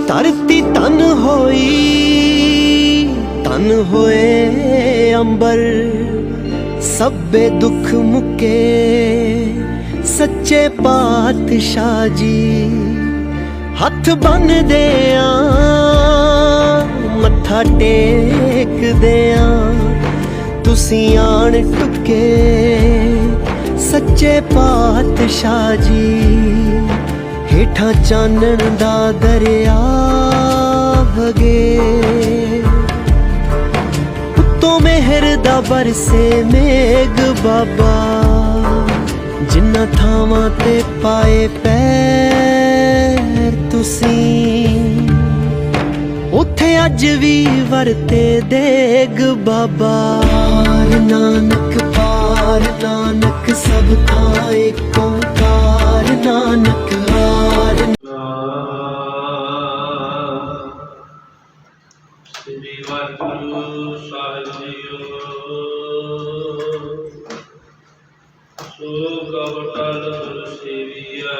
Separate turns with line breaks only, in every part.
धरती तन होई तन होए अंबर, सब्बे दुख मुके सच्चे पातशाह जी। हथ बन देआ मत्था टेक देआ, तुसी आन टुके सच्चे पातशाह जी। हेठा चानन दा दरिया वगे, उत्तों मेहर दा बरसे मेघ बाबा। जिन्ना थावां ते पाए पैर तुसी, उत्थे अज भी वरते देग बाबा। पार नानक सब था एक ओंकार, नानक हार।
श्री वाहिगुरु साहिब जीओ। सो कवटल सेविया,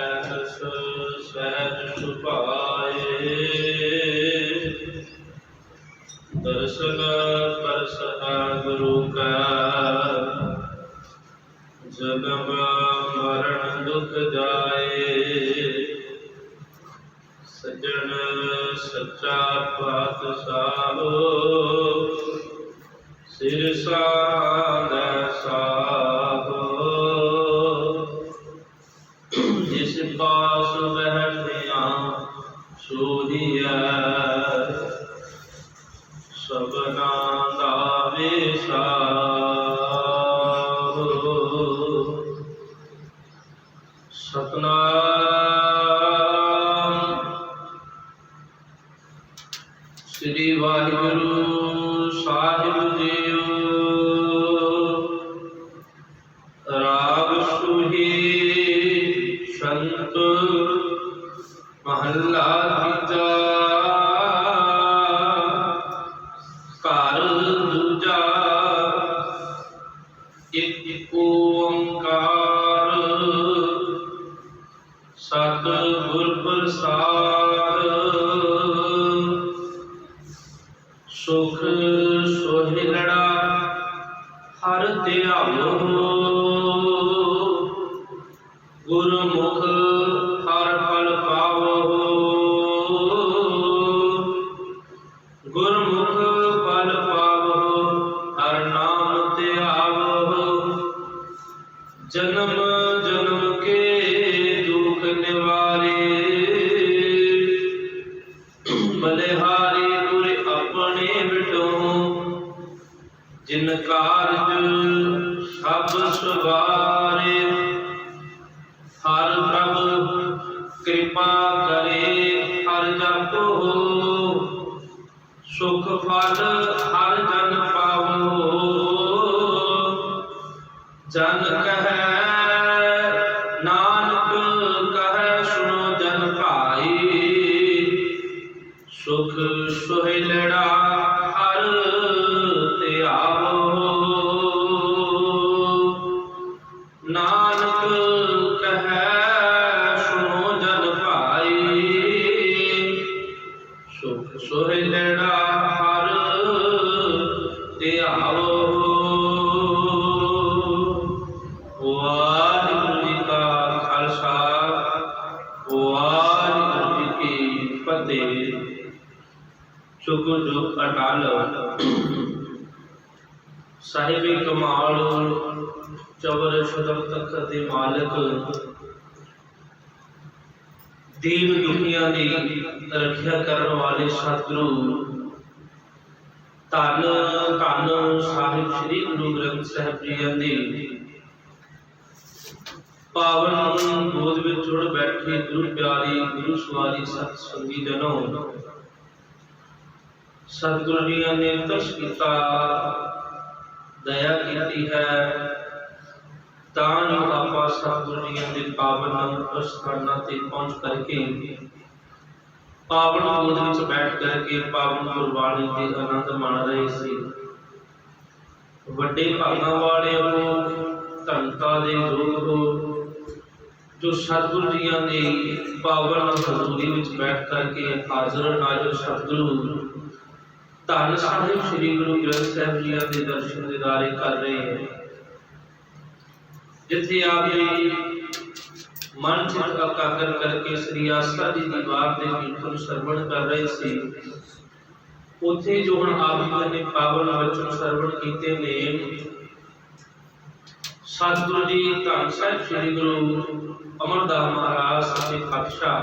ऐस सहज सुभाए। दर्शन परसहा गुरु का, जन्म मरण दुख जाए। सज्जन सच्चा पातशाह, सिर साध साहो। जिस पास बैठिया सोहिया, सबना दा विसाहो। सतनाम श्री वाहिगुरु साहिब जीओ। राग सुही संत महला तीजा, घर दूजा एक ओंकार। सतगुर प्रसाद सुख सोहिलड़ा हर ध्यानो। गुरमुख हर फल पावो, गुरमुख फल पावो हर नाम ध्यावो। जन्म जन्म के दुख निवारे, बलिहारी गुर अपने बिटो। जिन कारज सब सवारे, हर प्रभु कृपा करे हर जप हो। सुख फल हर जन पावो, जन कहे नानक कहे सुनो जन भाई। सुख सोहिलड़ा हर ध्यावो, नानक कहे सुनो जन भाई। सुख सोहिलड़ा हर ध्यावो। वाहिगुरु जी का खालसा, वाहिगुरु जी की फतेह। चुग चुग अटाल साहिबी कमाल, चवर शदम तखत दे मालक। दीन दुखिया की रखिया करने वाले सतगुरु। धन धन साहिब श्री गुरु ग्रंथ साहिब जी की पावन गोद में जुड़ बैठे गुरु प्यारी गुरु सवारी सत संगी जनों। सतगुरु जी ने तस किया, दया की है। तां जो आपा सतगुरु जी के पावन स्थानां ते पहुंच करके पावन गोद विच बैठ करके पावन गुरबाणी के आनंद माण रहे सी। वड्डे भागां वाले हो, धनता दे योग हो। जो सतगुरु जियां दी पावन हजूरी विच बैठ करके हाजर नाजर सतगुरु धन साहिब श्री गुरु ग्रंथ साहिब जी के दर्शन दीदारे कर रहे हैं। जिथे आप जी मन चित एकाग्र करके श्री आस्था की दीवार के कीर्तन श्रवण कर रहे थे, उथे जो हम आप जी ने पावन वचन श्रवण किए ने, सतगुरु जी धन साहिब श्री गुरु अमरदास महाराज सच्चे पातशाह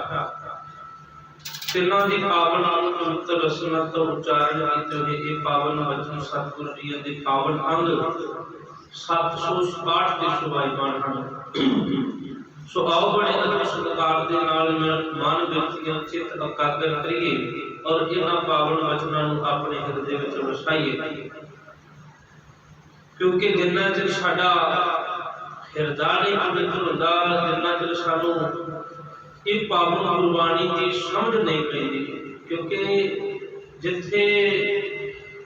तिन्हां दी पावन पवित्र रसना तो उच्चारण किते हुए ये पावन वचन सतगुरु जी दे पावन अंग 768 के शोभायमान हैं। सो आओ बड़े अदब सत्कार दे नाल मन व्यक्तियों चित एकाग्र करिए और इन्हां पावन वचनां नूं अपने हिरदे विच वसाइए, क्योंकि जिन्ना चिर साडा हिरदा नहीं पवित्र होंदा, जिन्ना चिर सानू ये पावन गुरबाणी की समझ नहीं पैंदी। क्योंकि जिथे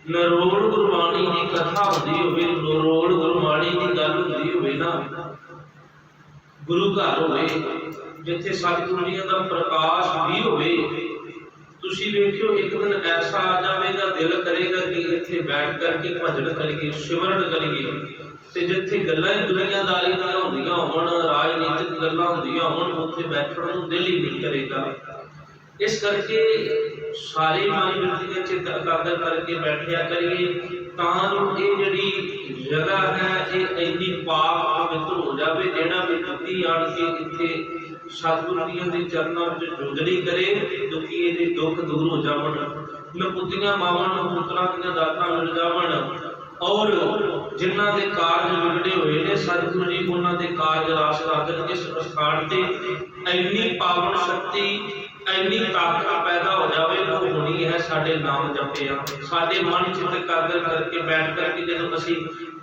नरोड़ गुरबाणी की कथा होंदी होवे, नरोड़ गुरबाणी की गल होंदी होवे ना, गुरु घर होवे जिथे सतगुरु जी दा प्रकाश भी होवे, तुसी देखियो एक दिन ऐसा आ जाएगा दिल करेगा कि इत्थे बैठ करके भजन करिए सिमरन करिए, ते जिथे गल्लां दुनियादारी दी होंदियां होण, राजनीतिक गल्लां होंदियां होण, उत्थे बैठण नूं दिल ही नहीं करेगा। इस करके सारे मन व्यक्ति चित एकाग्र करके बैठिया करिए, तां जो ये जिहड़ी जगह है ये इन्नी पाक पवित्र हो जाए, जेड़ा भी दुखी आण के इत्थे सतगुरु जी के चरणों में जुगली करे, दुखी दे दुख दूर हो जावन, नपुतियां मावां नूं पुत्रां दीयां दातां मिल जावन, और जिन्हां दे कारज बिगड़े हुए ने सतगुरु जी उन्हां दे कारज रास लागन। इस स्थान ते इन्नी पावन शक्ति इन्नी ताकत पैदा हो जाए, वो होनी है साडे नाम जपिया, साडे मन चित एकाग्र करके बैठ करके जदों असीं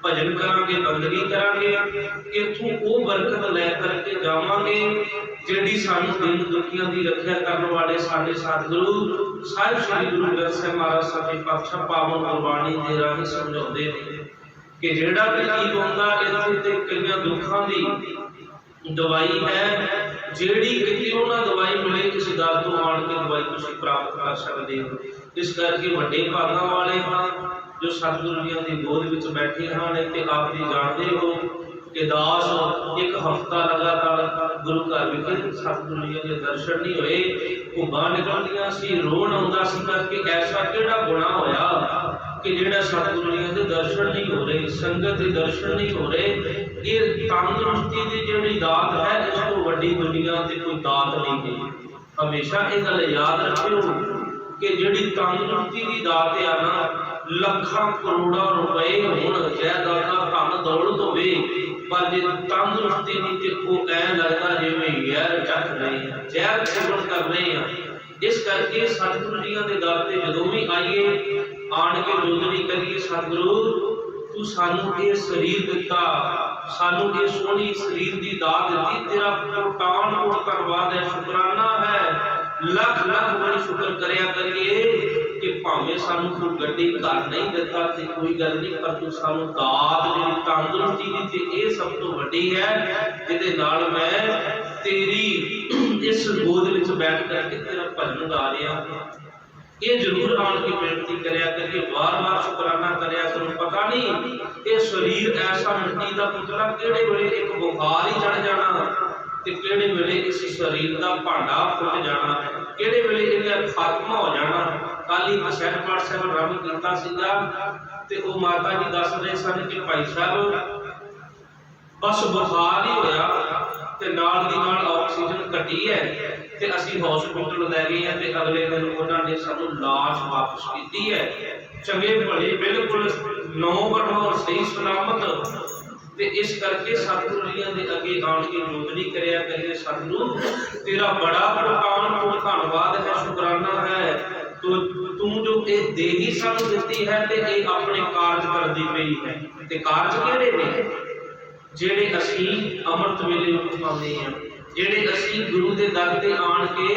भजन करांगे बंदगी करांगे, इत्थों वो बरकत लै करके जावांगे जिहड़ी सानू दिन दुखियां दी रखिया करन वाले साडे सतगुरु साहिब श्री गुरु ग्रंथ साहिब महाराज सच्चे पातशाह पावन गुरबाणी दे राही समझाउंदे ने कि जिहड़ा भी जीव हुंदा इत्थे ते कईयां दुखां दी दवाई है, जेड़ी कितनी उन्हें दवाई मिले इस दर तो आन के दवाई तुसीं प्राप्त कर सकते हो। इस करके वड्डे भागां वाले हाँ जो सतगुरु जी की गोद विच बैठे हैं, ते आप जी जानते हो कि दास एक हफ्ता लगातार गुरु घर विखे सतगुरु जी के दर्शन नहीं होए, भुग्गां निकलदियां सी, रोण आउंदा सी करके ऐसा किहड़ा गुनाह होया कि जिहड़ा सतगुरु जी के दर्शन नहीं हो रहे, संगत के दर्शन नहीं हो रहे। ये तंदुरुस्ती की जिहड़ी दात है, इस तो वड्डी दुनिया ते कोई दात नहीं है। हमेशा ये गल याद रखियो कि जिहड़ी तंदुरुस्ती की दात है ना, लखां करोड़ां रुपए होण, जायदादां धन दौलत होवे, पर जे तंदुरुस्ती नहीं ते वो ऐ लगदा जिवें जहर चख रहे हैं, जहर सेवन कर रहे हैं। इस करके सतगुरु जी के दर ते जदों भी आइए आण के जोदरी करिए, सतगुरु तू सानू ये शरीर दिता, सानू ये सोहनी शरीर की दात दी, तेरा कोटान कोट धन्नवाद है, शुकराना है, लख लख बड़ी शुक्र करया करिए कि भावें सानू तू गड्डी घर नहीं दिता ते कोई गल नहीं, पर तू सानू दात जिहड़ी तंदुरुस्ती दी ते ये सब तो वड्डी है, जिहदे नाल मैं तेरी इस गोद विच बैठ करके तेरा भजन गा रहा। ये जरूर आन की बेनती करया करिए, बार बार शुकराना करया करो। पता नहीं ये शरीर ऐसा मिट्टी का पुतला किहड़े वेले एक बुखार ही चढ़ जाना, ते किहड़े वेले इस शरीर का भांडा फुट जाना, किहड़े वेले इहदा खात्मा हो जाना। कल ही अखंड पाठ साहिब आरंभ कीता सीगा ते ओ माता जी दस रहे सन कि भाई साहब बस बुखार ही होया ते नाल दी नाल ऑक्सीजन घटी है, ते असीं हॉस्पिटल लै गए हैं, ते अगले दिन उन्होंने सानू लाश वापस की है, चंगे भले बिल्कुल 9 बरनौर सही सलामत। ते इस करके सतगुरु जी के अगे आण के जोदरी करया करिए, सतगुरु तेरा बड़ा कोटान कोट धन्नवाद है, शुकराना है, तो तू जो ये देही सानू दित्ती है ते ये अपने कारज करदी पई है। ते कारज किहड़े ने जेड़े असीं अमृत वेले उठाउने हैं, जेड़े असीं गुरु दे दर ते आण के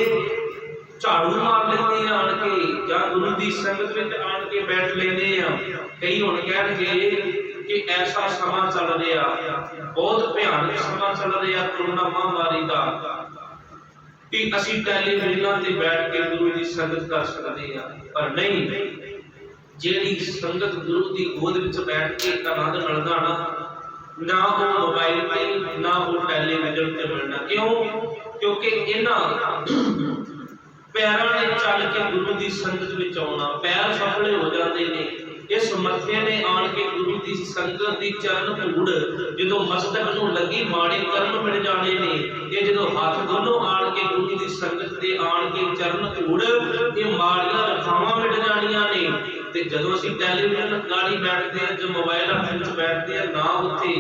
झाड़ू मार लेते हैं, आण के या गुरु दी संगत विच आण के बैठ लेते हैं। कई हुण कहणगे कि ऐसा समा चल रहा, बहुत भयानक समा चल रहा कोरोना महामारी का, कि असी टेलीविजन से बैठ के गुरु की संगत कर सकते हैं, पर नहीं, जेड़ी संगत गुरु की गोद विच बैठ के आनंद मिलता ना वो मोबाइल पे ना वो टेलीविजन पे मिलना। क्यों? क्योंकि इन्हां पैरों ने चल के गुरु की संगत में आना, पैर सफले हो जाते हैं। इस मथे ने आन के गुरु की संगत की चरण धूड़ जो मस्तक नूं लगी माड़े कर्म मिट जाने ने, ये जो हाथ दोनों आन के गुरु की संगत के आन के चरण धूड़ ये माड़ियां रखावां मिट जानियां ने। ते जदों असीं टेलीविजन गाड़ी बैठते हैं, जो मोबाइल हाथ बैठते हैं, ना उत्थे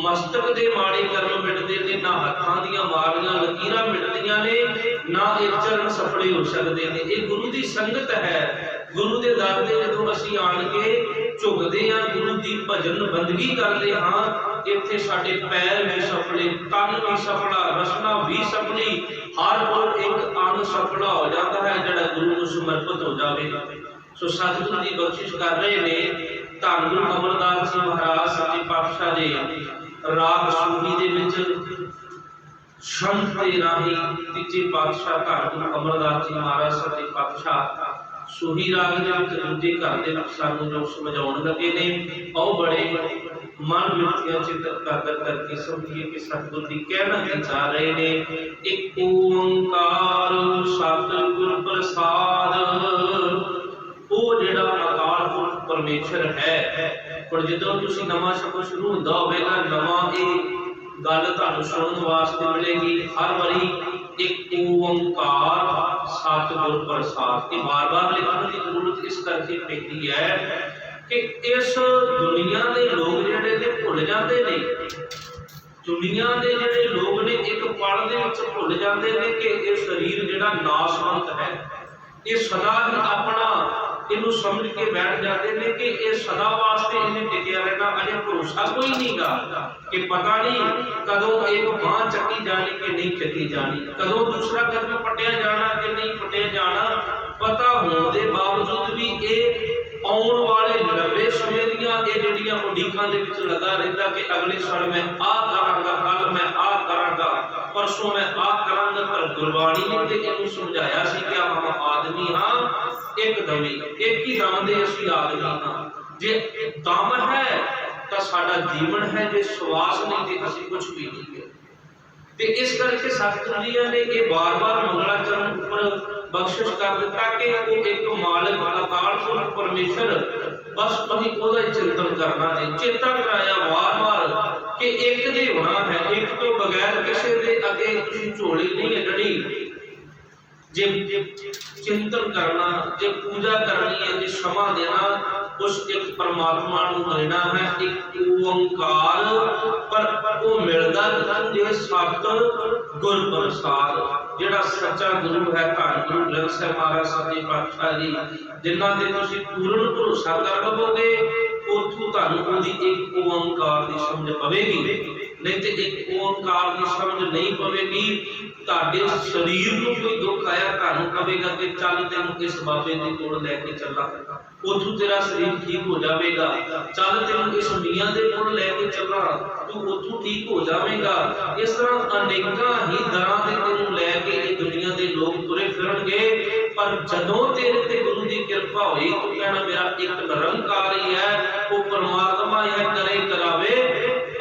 मस्तक के माड़े कर्म मिटते ने, ना हत्थां दीयां माड़ियां लकीरां मिटदियां ने, ना ये चरण सफले हो सकते हैं। ये गुरु की संगत है। गुरु के दर ते जदों असीं आण के झुकदे हां, गुरु की भजन बंदगी करते हाँ, इत्थे साडे पैर भी सफले, तन भी सफला, रसना भी सफली, हर कोई एक अंग सफला हो जाता है जिहड़ा गुरु नूं समर्पित हो जावेगा। सो सतगुरु की बख्शिश कर रहे ने धन गुरु अमरदास जी महाराज सच्चे पातशाह जी राग सूफी दे विच शंख दे राही तीजे पातशाह धन गुरु अमरदास जी महाराज सच्चे पातशाह सूही राग दे विच दूजे घर दे विच सानू जो समझाउण लगे ने, आओ बड़े मन विच चिंतन करके समझिए कि सतगुरु जी कहना की चाह रहे ने। एक ओंकार सतगुर प्रसाद, वो जिहड़ा अकाल पुरख परमेश्वर है। पर जदों तुसीं नवां शब्द शुरू हुंदा होवेगा, नवां ये गल तुहानूं सुणन वास्ते मिलेगी। हर वारी एक ओंकार सतगुर प्रसाद, ये बार बार लिखने की जरूरत इस करके पैंदी है कि इस दुनिया के लोग जिहड़े ने भुल जाते ने, दुनिया के जिहड़े लोग ने एक पल दे विच भुल जाते ने कि ये शरीर जिहड़ा नाशवंत है, ये सदा ही अपना इनू समझ के बैठ जाते हैं कि ये सदा वास्ते इन्हें टिकया रहना, अजे भरोसा कोई नहीं गा कि पता नहीं कदों एक बांह चकी जानी कि नहीं चकी जानी, कदों दूसरा कदम पटिया जाना कि नहीं पटिया जाना। पता होने के बावजूद भी ये आने वाले लंबे समय दियां ये जिहड़ियां उडीकां दे विच लगा रहिंदा कि अगले साल मैं आ करांगा, कल मैं आ करांगा, परसों मैं आ करांगा। पर गुरबाणी ने ते इहनूं समझाया सी कि हम आदमी हां, एकदम एक ही दम दे असीं आदमी हां। जे दम है तां साडा जीवन है, जे श्वास नहीं ते असीं कुछ भी नहीं है। ते इस करके सतगुरु जी ने ये बार बार मंगलाचरण ऊपर बख्शिश कर दिता कि वो एक मालिक अकाल पुरख परमेश्वर, बस तुसीं ओहदा चिंतन करना है। चेता कराया बार बार कि एक दे होना है, एक तो बगैर किसी दे अगे तुसीं झोली नहीं अड्डनी। जे चिंतन करना, जे पूजा करनी है, जे क्षमा देना, उस एक परमात्मा नूं देना है, एक ओंकार। पर वो मिलदा जे सत गुर प्रसाद, जिहड़ा सच्चा गुरु है धन गुरु ग्रंथ साहिब महाराज सच्चे पातशाह जी, जिन्हां ते तुसीं पूर्ण भरोसा कर लवोगे, उथों तुहानूं उहदी एक ओंकार दी समझ पवेगी। नहीं तो एक ओंकार की समझ नहीं पवेगी, ताडे शरीर नूं कोई दुख आया तुहानूं कहेगा कि चल तैनूं इस बाबे दे कोल लैके चला, उथों तेरा शरीर ठीक हो जाएगा। चल तैनूं इस मियां दे कोल लैके चला, तू उथों ठीक हो जाएगा। इस तरह अनेकां ही दरां ते तैनूं लैके इह दुनिया दे लोग तुरे फिरनगे, पर जदों तेरे ते गुरु दी कृपा होई, तू कहना मेरा एक निरंकार ही है, वो परमात्मा है, करे करावे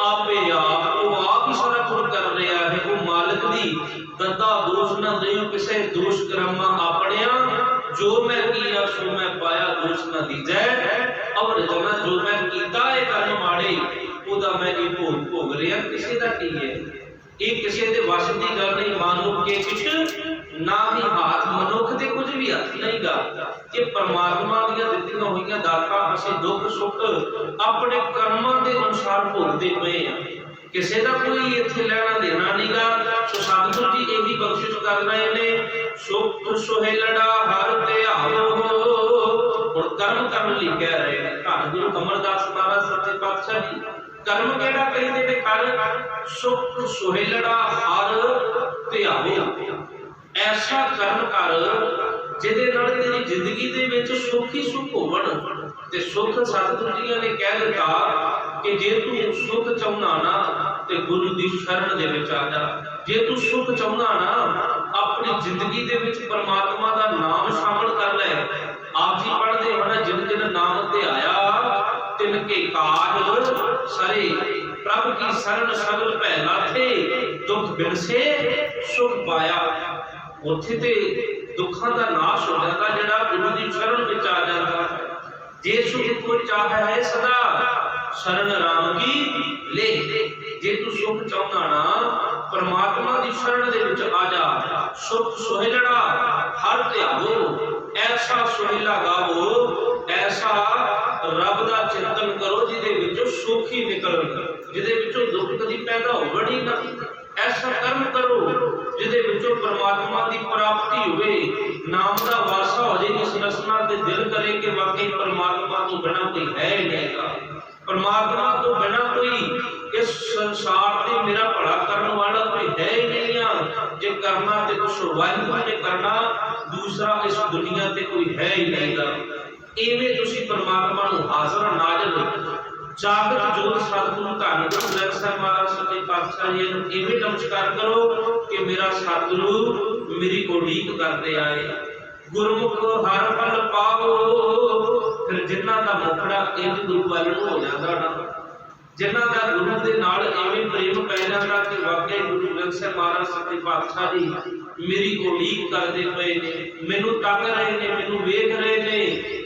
आपे आप, वो आप ही सारा कुछ कर रहा है। वो मालिक दी दत्ता दोष ना देओ किसे दोष कर्मा आपणिया, जो मैं किया सो मैं पाया दोष ना दीजै। और जना जो मैं कीता है कर्म माड़े, ओदा मैं ये भोग रहा, किसी दा की है, ये किसी दे वश दी गल नहीं। मानुख के किछ ना ही हाथ, मनुख दे कुछ भी हाथ नहीं गा। ये परमात्मा दीयां दित्तियां होईयां दातां असीं दुख सुख अपने कर्मां दे अनुसार भोगदे पए आ, किसी का कोई इत्थे लेना देना नहीं गा। सो सतगुरु जी यही बख्शिश कर रहे ने, सुख सुहेलड़ा हर ध्याओ। हुण कर्म करन लई कह रहे हैं धन गुरु अमरदास महाराज सच्चे पातशाह जी। कर्म केड़ा करीदे ने? कर सुख सुहेलड़ा हर ध्याओ। ऐसा कर्म कर जिहदे नाल तेरी जिंदगी दे विच सुख ही सुख होवण। ते सुख सतगुरु जी ने कह दिता कि जे तू सुख चाहुंदा ना ते गुरु दी शरण दे विच आ जा। जे तू सुख चाहुंदा ना अपनी जिंदगी दे विच परमात्मा दा नाम शामिल कर ले। आप जी पढ़दे हो ना, जिन जिन नाम ते आया तिनके काज सरे, प्रभु की शरण सगल भै लाथे, दुख बिनसे सुख पाया। उत्थे ते दुखां दा नाश हो जाता जिहड़ा गुरु दी शरण विच आ जाता है। जे सुख को चाह है सदा शरण राम की ले। जे तू सुख चाहुंदा ना परमात्मा दी शरण दे विच आ जा। सुख सुहेलड़ा हर ध्यावो, ऐसा सुहेला गावो, ऐसा रब दा चिंतन करो जिहदे विचों सुख ही निकल, जिहदे विचों दुख कदी पैदा होवण ना। ऐसा कर्म करो जिहदे विचों परमात्मा दी प्राप्ति होवे, नाम दा वासा हो जाए इस रसना ते दिल करे कि वाकई परमात्मा तो बिना कोई है ही नहीं। परमात्मा तो बिना कोई इस संसार ते मेरा भला करने वाला कोई है ही नहीं। जे करना ते कुछ वाहिगुरू ने करना, दूसरा इस दुनिया ते कोई है ही नहीं। इवें तुसी परमात्मा नूं हाज़र नाज़र जागत जोत सतगुरु धन गुरु ग्रंथ साहिब महाराज सच्चे पातशाह जी नूं इवें नमस्कार करो कि मेरा सतगुरु मेरी उड़ीक करते आए। गुरमुख हर फल पाओ। फिर जिन्हां दा मुखड़ा इंज गुरु वाल हो जांदा ना, जिन्हां दा गुरु दे नाल इवें प्रेम पै जांदा कि वाकई गुरु ग्रंथ साहिब महाराज सच्चे पातशाह जी मेरी उड़ीक करदे पए ने, मैनूं तक रहे ने, मैनूं वेख रहे ने।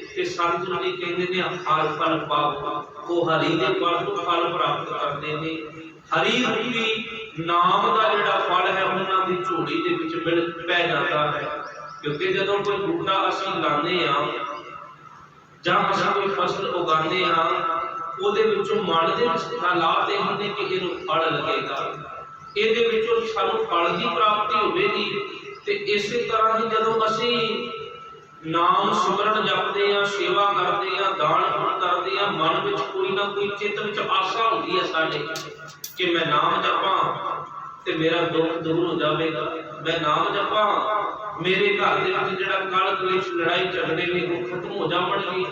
ते सतगुरु जी कहंदे ने हर फल पाओ, वो हरि दे फल तो फल प्राप्त करते ने। हरि रूपी नाम दा जिहड़ा फल है उन्हां दी झोली दे विच मिल पै जाता है। क्योंकि जदों कोई बूटा असीं लाने आ जां असीं कोई फसल उगाने आ, ਉਹਦੇ ਵਿੱਚੋਂ ਮਨ ਦੇ ਵਿੱਚ ਹਾਲਾਤ ਇਹ ਹੁੰਦੇ ਕਿ ਇਹਨੂੰ ਫਲ ਲੱਗੇਗਾ, ਇਹਦੇ ਵਿੱਚੋਂ ਸਾਨੂੰ ਫਲ ਦੀ ਪ੍ਰਾਪਤੀ ਹੋਵੇਗੀ। ਤੇ ਇਸੇ ਤਰ੍ਹਾਂ ਹੀ ਜਦੋਂ ਅਸੀਂ ਨਾਮ ਸਿਮਰਨ ਜਪਦੇ ਆ, ਸੇਵਾ ਕਰਦੇ ਆ, ਦਾਨ ਪੁੰਨ ਕਰਦੇ ਆ, ਮਨ ਵਿੱਚ ਕੋਈ ਨਾ ਕੋਈ ਚਿੱਤ ਵਿੱਚ ਆਸਾ ਹੁੰਦੀ ਹੈ ਸਾਡੇ ਕਿ ਮੈਂ ਨਾਮ ਜਪਾਂ ਤੇ ਮੇਰਾ ਦੁੱਖ ਦੂਰ ਹੋ ਜਾਵੇਗਾ, ਮੈਂ ਨਾਮ ਜਪਾਂ ਮੇਰੇ ਘਰ ਦੇ ਵਿੱਚ ਜਿਹੜਾ ਕਲਹ ਕਲੇਸ਼ ਲੜਾਈ ਝਗੜੇ ਨੇ ਉਹ ਖਤਮ ਹੋ ਜਾਣਗੇ,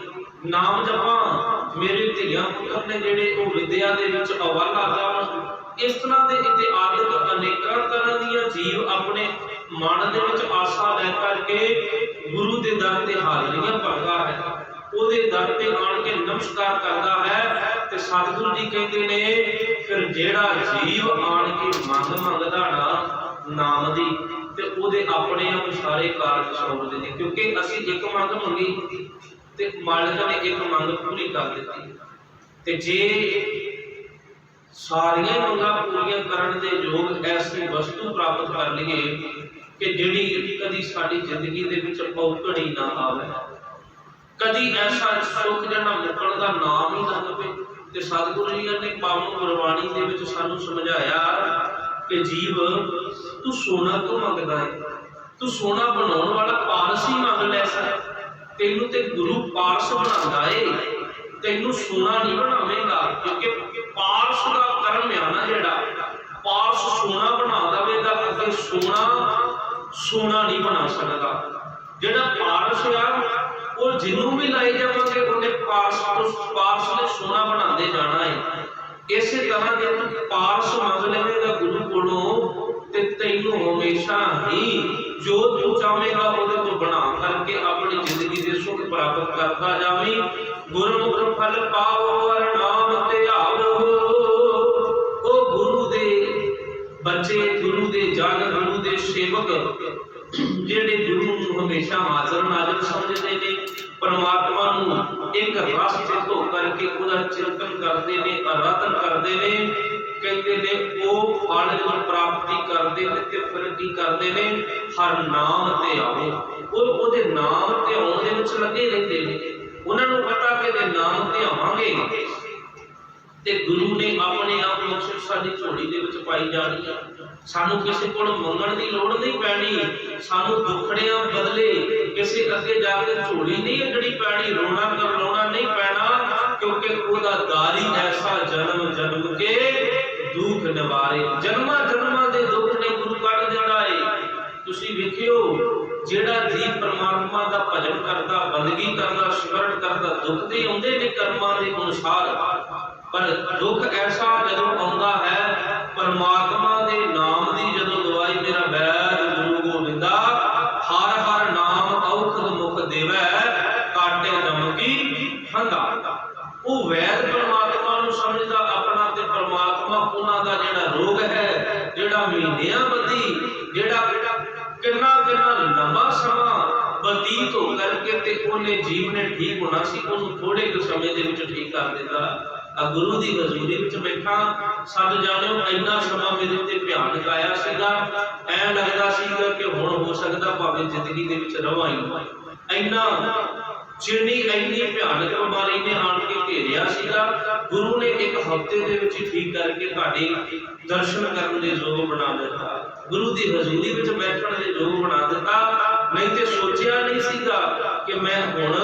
ਨਾਮ ਜਪਾਂ ਮੇਰੇ ਧੀਆਂ ਪੁੱਤਰ ਨੇ ਜਿਹੜੇ ਉਹ ਵਿਦਿਆ ਦੇ ਵਿੱਚ ਅਵਲ ਆ ਜਾਣ। ਇਸ ਤਰ੍ਹਾਂ ਦੇ ਇੱਥੇ ਆਦਿਕ ਅਨੇਕਾਂ ਤਰ੍ਹਾਂ ਦੀਆਂ ਜੀਵ ਆਪਣੇ ਮਨ ਦੇ ਵਿੱਚ ਆਸਾ ਲੈ ਕਰਕੇ ਗੁਰੂ ਦੇ ਦਰ ਤੇ ਹਾਜ਼ਰੀਆਂ ਭਰਦਾ ਹੈ, ਉਹਦੇ ਦਰ ਤੇ ਆਣ ਕੇ ਨਮਸਕਾਰ ਕਰਦਾ ਹੈ। ਤੇ ਸਤਿਗੁਰੂ ਜੀ ਕਹਿੰਦੇ ਨੇ ਫਿਰ ਜਿਹੜਾ ਜੀਵ ਆਣ ਕੇ ਮੰਗ ਮੰਗਦਾ ਨਾ ਨਾਮ ਦੀ ਤੇ ਉਹਦੇ ਆਪਣੇ ਆਪ ਸਾਰੇ ਕਾਰਜ ਸੌਂਪਦੇ ਨੇ। ਕਿਉਂਕਿ ਅਸੀਂ ਇੱਕ ਮੰਗ ਮੰਗੀ ਤੇ ਮਾਲਕ ਨੇ ਇੱਕ ਮੰਗ ਪੂਰੀ ਕਰ ਦਿੱਤੀ। ਤੇ ਜੇ ਸਾਰੀਆਂ ਮੰਗਾਂ ਪੂਰੀਆਂ ਕਰਨ ਦੇ ਯੋਗ ਐਸੀ ਵਸਤੂ ਪ੍ਰਾਪਤ ਕਰ ਲਈਏ ਕਿ ਜਿਹੜੀ ਕਦੀ ਸਾਡੀ ਜ਼ਿੰਦਗੀ ਦੇ ਵਿੱਚ ਔਕੜ ਹੀ ਨਾ ਆਵੇ, ਕਦੀ ਐਸਾ ਸੁੱਖ ਜਿਹੜਾ ਮੁੱਕਣ ਦਾ ਨਾਮ ਹੀ ਨਾ ਲਵੇ। ਤੇ ਸਤਿਗੁਰੂ ਜੀ ਨੇ ਪਾਵਨ ਗੁਰਬਾਣੀ ਦੇ ਵਿੱਚ ਸਾਨੂੰ ਸਮਝਾਇਆ ਕਿ ਜੀਵ ਤੂੰ ਸੋਨਾ ਕਿਉਂ ਮੰਗਦਾ ਹੈ, ਤੂੰ ਸੋਨਾ ਬਣਾਉਣ ਵਾਲਾ ਪਾਰਸ ਹੀ ਮੰਗ ਲੈ ਸਕਦਾ। ਤੈਨੂੰ ਤੇ ਗੁਰੂ ਪਾਰਸ ਬਣਾਉਂਦਾ ਏ, ਤੈਨੂੰ ਸੋਨਾ ਨਹੀਂ ਬਣਾਵੇਗਾ। ਕਿਉਂਕਿ ਪਾਰਸ ਦਾ ਕਰਮ ਆ ਨਾ ਜਿਹੜਾ ਪਾਰਸ ਸੋਨਾ ਬਣਾ ਦੇਵੇਗਾ ਅਤੇ ਸੋਨਾ ਨਹੀਂ ਬਣਾ ਸਕਦਾ। ਜਿਹੜਾ ਪਾਰਸ ਆ ਉਹ ਜਿਹਨੂੰ ਵੀ ਲਾਈ ਜਾਵਾਂਗੇ ਉਹਨੇ ਪਾਰਸ ਨੇ ਸੋਨਾ ਬਣਾਉਂਦੇ ਜਾਣਾ ਹੈ। ਇਸੇ ਤਰ੍ਹਾਂ ਜੇ ਤੂੰ ਪਾਰਸ ਮੰਗ ਲਵੇਂਗਾ ਗੁਰੂ ਕੋਲੋਂ ਤੇ ਤੈਨੂੰ ਹਮੇਸ਼ਾ ਹੀ ਜੋ ਤੂੰ ਚਾਹੇਗਾ ਉਹਦੇ ਤੋਂ ਬਣਾ ਕਰਕੇ ਆਪਣੀ ਜ਼ਿੰਦਗੀ ਦੇ ਸੁੱਖ ਪ੍ਰਾਪਤ ਕਰਦਾ ਜਾਵੀਂ। ਗੁਰਮੁਖ ਫਲ ਪਾਓ ਹਰਿ ਨਾਮ ਧਿਆਵੋ। ਉਹ ਗੁਰੂ ਦੇ ਬੱਚੇ, ਗੁਰੂ ਦੇ ਜਨ, ਗੁਰੂ ਦੇ ਸੇਵਕ ਜਿਹੜੇ ਗੁਰੂ ਨੂੰ ਹਮੇਸ਼ਾ ਹਾਜ਼ਰ ਨਾਜ਼ਰ ਸਮਝਦੇ ਨੇ, ਪਰਮਾਤਮਾ ਨੂੰ ਇੱਕ ਰਸ ਚਿੱਤ ਹੋ ਕਰਕੇ ਉਹਦਾ ਚਿੰਤਨ ਕਰਦੇ ਨੇ, ਆਰਾਧਨ ਕਰਦੇ ਨੇ। ਕਹਿੰਦੇ ਨੇ ਉਹ ਫਲ ਦੀ ਪ੍ਰਾਪਤੀ ਕਰਦੇ ਨੇ ਤੇ ਫਿਰ ਕੀ ਕਰਦੇ ਨੇ, ਹਰ ਨਾਮ ਤੇ ਆਵੇ। ਉਹ ਉਹਦੇ ਨਾਮ ਤੇ ਆਉਣ ਦੇ ਵਿੱਚ ਲੱਗੇ ਰਹਿੰਦੇ ਨੇ। ਉਹਨਾਂ ਨੂੰ ਪਤਾ ਕਿ ਇਹਦੇ ਨਾਮ ਤੇ ਆਵਾਂਗੇ ਤੇ ਗੁਰੂ ਨੇ ਆਪਣੇ ਆਪ ਬਖਸ਼ਿਸ਼ ਸਾਡੀ ਝੋਲੀ ਦੇ ਵਿੱਚ ਪਾਈ ਜਾਣੀ ਹੈ। ਸਾਨੂੰ ਕਿਸੇ ਕੋਲ ਮੰਗਣ ਦੀ ਲੋੜ ਨਹੀਂ ਪੈਣੀ, ਸਾਨੂੰ ਦੁੱਖੜਿਆਂ ਬਦਲੇ ਕਿਸੇ ਅੱਗੇ ਜਾ ਕੇ ਝੋਲੀ ਨਹੀਂ ਅੱਡਣੀ ਪੈਣੀ, ਰੋਣਾ ਕਰਲਾਉਣਾ ਨਹੀਂ ਪੈਣਾ। ਕਿਉਂਕਿ ਉਹਦਾ ਦਾਰੀ ਐਸਾ ਜਨਮ ਜਨਮ ਕੇ ਦੁੱਖ ਨਿਵਾਰੇ। ਜਨਮਾਂ ਜਨਮਾਂ ਦੇ ਦੁੱਖ ਨੇ ਗੁਰੂ ਕੱਢ ਦੇਣਾ ਏ। ਤੁਸੀਂ ਵੇਖਿਓ ਜਿਹੜਾ ਜੀਵ ਪਰਮਾਤਮਾ ਦਾ ਭਜਨ ਕਰਦਾ, ਬੰਦਗੀ ਕਰਦਾ, ਸਿਮਰਨ ਕਰਦਾ, ਦੁੱਖ ਦੇ ਆਉਂਦੇ ਨੇ ਕਰਮਾਂ ਦੇ ਅਨੁਸਾਰ। पर दुख ऐसा जदों आउंदा है, परमात्मा दे नाम दी जदों दवाई मेरा वैद गुरु गोबिंदा, हर हर नाम औखद मुख देवै, काटे नमकी हंगा। वो वैद परमात्मा नूं समझदा अपना, ते परमात्मा उन्हां दा जिहड़ा रोग है, जिहड़ा महीनियां बधी, जिहड़ा किन्ना किन्ना लंबा समा बतीत हो करके ते ओने जीव ने ठीक होना सी, उन्होंने थोड़े के समय दे विच ठीक कर दिता। गुरु की हजूरी विच बैठा सब जाणिओ इन्ना समा मेरे ते भयानक आया सीगा, ऐ लगदा सीगा कि हुण हो सकदा भावें जिंदगी दे विच रवां ही। इन्ना जिन्नी इन्नी भयानक बीमारी ने आण के घेरिया सीगा, गुरु ने एक हफ्ते दे विच ठीक करके तुहाडे दर्शन करन दे योग बना दिता, गुरु की हजूरी विच बैठण दे योग बना दिता। नहीं तो सोचिया नहीं सीगा कि मैं हुण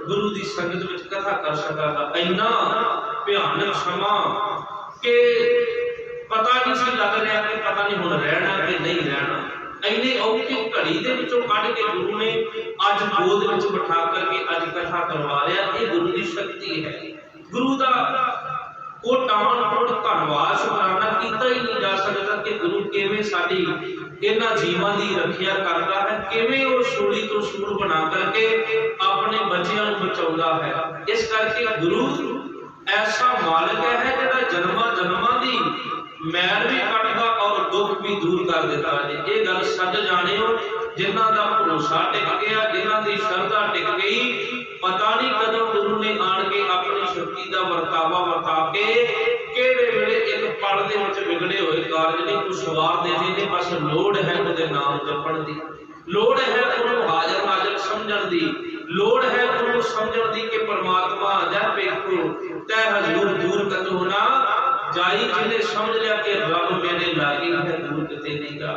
गुरु की संगत विच कथा कर सकांगा। इन्ना भयानक समा कि पता नहीं सी लग रहा कि पता नहीं हुण रहना कि नहीं रहना। इन्नी औखी घड़ी दे विचों कढ के गुरु ने अज गोद विच बिठा करके अज कथा करवा रहा। ये गुरु की शक्ति है। गुरु का कोटान कोट धन्नवाद शुकराना कीता ही नहीं जा सकता कि गुरु किवें साडी इन्हां जीवां दी रखिया करता है, किवें वो सूली तो सूल बना करके अपने बच्चों को बचाउंदा है। इस करके गुरु ऐसा मालिक है जिहड़ा जन्मां जन्मां दी मैल भी कटदा और दुख भी दूर कर देता है। ये गल सच जानिओ, जिन्हां दा भरोसा टिक गया, जिन्हां दी श्रद्धा टिक गई, पता नहीं कदों गुरु ने आण के अपनी शक्ति का वरतावा वरता के किहड़े वेले एक पल दे विच विगड़े होए कारज ने कुछ सवार देने ने। बस लोड़ है उहदे नाम जपण दी, लोड़ है उहनूं हाज़र नाज़र समझण दी, लोड़ है उहनूं समझण दी कि परमात्मा जै पेखो तै हजूर दूर कतों ना जाई। जिन्हें समझ लिया कि रब मेरे लागे है, दूर किते नहीं गा।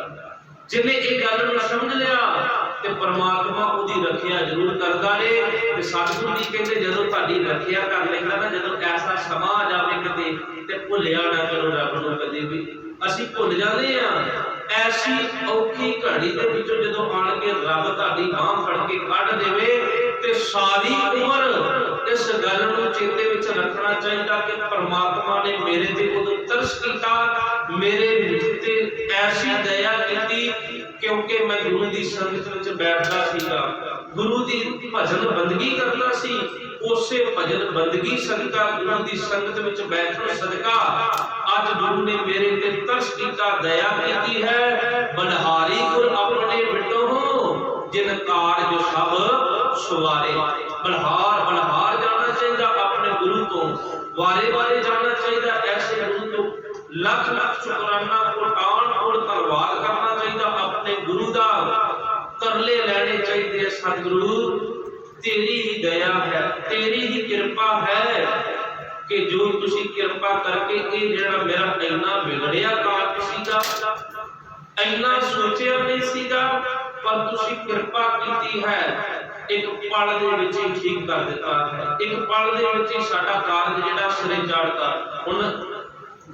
जिन्हें एक गल नूं समझ लिया ते परमात्मा उहदी रखिया जरूर करदा है। ते सतगुरु जी कहंदे जदों तुहाडी रखिया कर लैंदा ना, जदों ऐसा समा आ जावे किते ते भुलिया ना करो रब नूं कदे भी। असीं भुल जांदे आ ऐसी औखी घड़ी दे विचों जदों आण के रब तुहाडी बांह फड़ के कढ देवे ते सारी उम्र इस गल नूं चेते विच रखना चाहिदा कि परमात्मा ने मेरे ते उदों तरस कीता, मेरे ते ऐसी दया कीती क्योंकि मैं गुरु की संगत विच बैठदा सीगा, गुरु की भजन बंदगी करदा सी। उसे भजन बंदगी सदका, गुरु की संगत विच बैठण सदका अज गुरु ने मेरे ते तरस कीता, दया कीती है। बलिहारी गुर अपने विटो हो, जिन कारज सब सवारे। बलिहार बलिहार जाना चाहिए अपने गुरु तो, वारे वारे जाना चाहिए ऐसे गुरु तो। लख लख शुकराना कोटान कोट धन्नवाद करना चाहिए अपने गुरु का, तरले लैने चाहिए सतगुरु तेरी ही दया है, तेरी ही कृपा है कि जो तुसी कृपा करके ये जेड़ा मेरा इन्ना बिगड़िया काम सीगा, इन्ना सोचिया नहीं सीगा, पर तुसी कृपा कीती है। एक पल दे विच ही ठीक कर दिता है, एक पल दे विच ही साडा कारज जेड़ा सिरे चढ़ता। हुण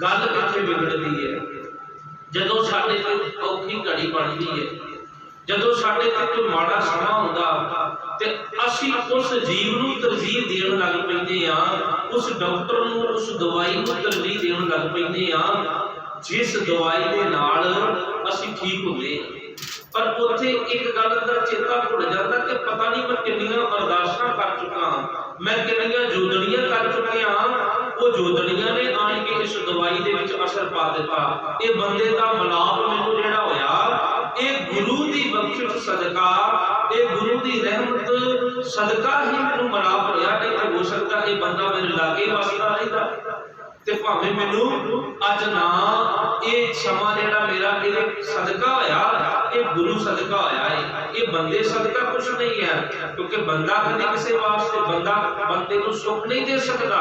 गल किथे बिगड़दी है जदों साडे ते औखी घड़ी बनदी है, जदों साडे ते कोई माड़ा समा हुंदा ते असीं उस जीव नूं तरजीह देण लग पैंदे आ, उस डॉक्टर नूं उस दवाई नूं तरजीह देण लग पैंदे आ जिस दवाई दे नाल असीं ठीक हुंदे। पर उत्थे एक गल दा चेता भुल जांदा कि पता नहीं मैं किन्नियां अरदासां कर चुका, मैं किन्नियां जोदड़ियां कर चुकिया, वो जोदड़ियां ने आण के इस दवाई दे विच असर पा दिता। ये बंदे दा मलाप मैनूं जिहड़ा होया, ये गुरु दी बख्शिश सदका, ये गुरु दी रहमत सदका ही मैनूं मलाप होया। नहीं तो हो सकदा ये बंदा मेरे लागे वसदा रहिंदा ते भावें मैनूं अज ना ये समा जिहड़ा मेरा ये सदका होया, ये गुरु सदका होया है। ये बंदे सदका कुछ नहीं है, क्योंकि बंदा कदे किसी वास्ते बंदा बंदे नूं सुख नहीं दे सकता,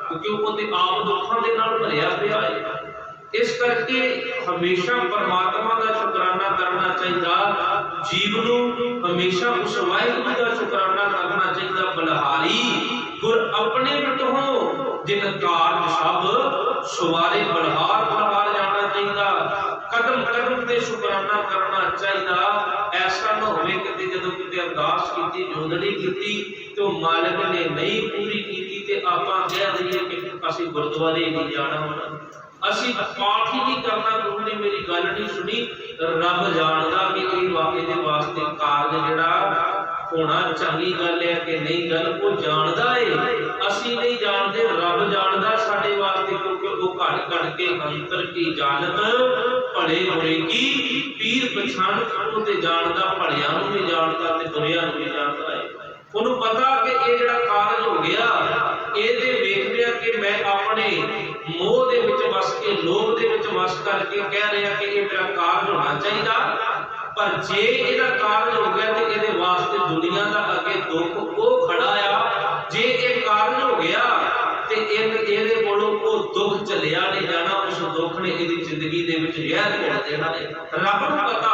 क्योंकि वो ते आप दुखां दे नाल भरिया पिया है। इस करके हमेशा परमात्मा का शुकराना करना चाहिए, जीव नूं हमेशा उस वाहिगुरू का शुकराना करना चाहिए। बलिहारी गुर अपने विट हो, जिन कारज सब सवारे। बलिहार बलिहार जाना चाहिए, कदम कदम ते शुकराना करना चाहिए। ऐसा ਨਾ ਹੋਵੇ ਕਿਤੇ ਜਦੋਂ ਕਿਤੇ ਅਰਦਾਸ ਕੀਤੀ, ਜੋਦੜੀ ਕੀਤੀ ਤੇ ਉਹ ਮਾਲਕ ਨੇ ਨਹੀਂ ਪੂਰੀ ਕੀਤੀ ਤੇ ਆਪਾਂ ਕਹਿ ਦਈਏ ਕਿ ਅਸੀਂ ਗੁਰਦੁਆਰੇ ਨਹੀਂ ਜਾਣਾ ਹੁਣ, ਅਸੀਂ ਪਾਠ ਹੀ ਨਹੀਂ ਕਰਨਾ, ਗੁਰੂ ਨੇ ਮੇਰੀ ਗੱਲ ਨਹੀਂ ਸੁਣੀ। ਰੱਬ ਜਾਣਦਾ ਕਿ ਇਹ ਇਹਦੇ ਵਾਸਤੇ ਕਾਰਜ ਜਿਹੜਾ ਹੋਣਾ ਚੰਗੀ ਗੱਲ ਹੈ ਕਿ ਨਹੀਂ ਗੱਲ, ਉਹ ਜਾਣਦਾ ਏ, ਅਸੀਂ ਨਹੀਂ ਜਾਣਦੇ, ਰੱਬ ਜਾਣਦਾ ਸਾਡੇ ਵਾਸਤੇ, ਕਿਉਂਕਿ ਉਹ ਘੜ ਘੜ ਕੇ ਅੰਤਰ ਕੀ ਜਾਣਤ ਭਲੇ ਬੁਰੇ ਕੀ ਪੀਰ ਪਛਾਣ, ਉਹ ਤੇ ਜਾਣਦਾ, ਭਲਿਆਂ ਨੂੰ ਵੀ ਜਾਣਦਾ ਤੇ ਬੁਰਿਆਂ ਨੂੰ ਵੀ ਜਾਣਦਾ ਹੈ। ਉਹਨੂੰ ਪਤਾ ਕਿ ਇਹ ਜਿਹੜਾ ਕਾਰਜ ਹੋ ਗਿਆ, ਇਹਦੇ ਵੇਖਦਿਆਂ ਕਿ ਮੈਂ ਆਪਣੇ ਮੋਹ ਦੇ ਵਿੱਚ ਵਸ ਕੇ, ਲੋਭ ਦੇ ਵਿੱਚ ਵਸ ਕਰਕੇ ਕਹਿ ਰਿਹਾ ਕਿ ਇਹ ਮੇਰਾ ਕਾਰਜ ਹੋਣਾ ਚਾਹੀਦਾ, ਪਰ ਜੇ ਇਹਦਾ ਕਾਰਜ ਹੋ ਗਿਆ ਤੇ ਇਹਦੇ ਵਾਸਤੇ ਦੁਨੀਆ ਦਾ ਅੱਗੇ ਦੁੱਖ ਉਹ ਖੜਾ ਆ। ਜੇ ਇਹ ਕਾਰਜ ਹੋ ਗਿਆ ਤੇ ਇਹਦੇ ਕੋਲੋਂ ਉਹ ਦੁੱਖ ਚੱਲਿਆ ਨਹੀਂ ਜਾਣਾ, ਉਸ ਦੁੱਖ ਨੇ ਇਹਦੀ ਜ਼ਿੰਦਗੀ ਦੇ ਵਿੱਚ ਜ਼ਹਿਰ ਘੋਲ ਦੇਣਾ ਹੈ। ਰੱਬ ਨੂੰ ਪਤਾ,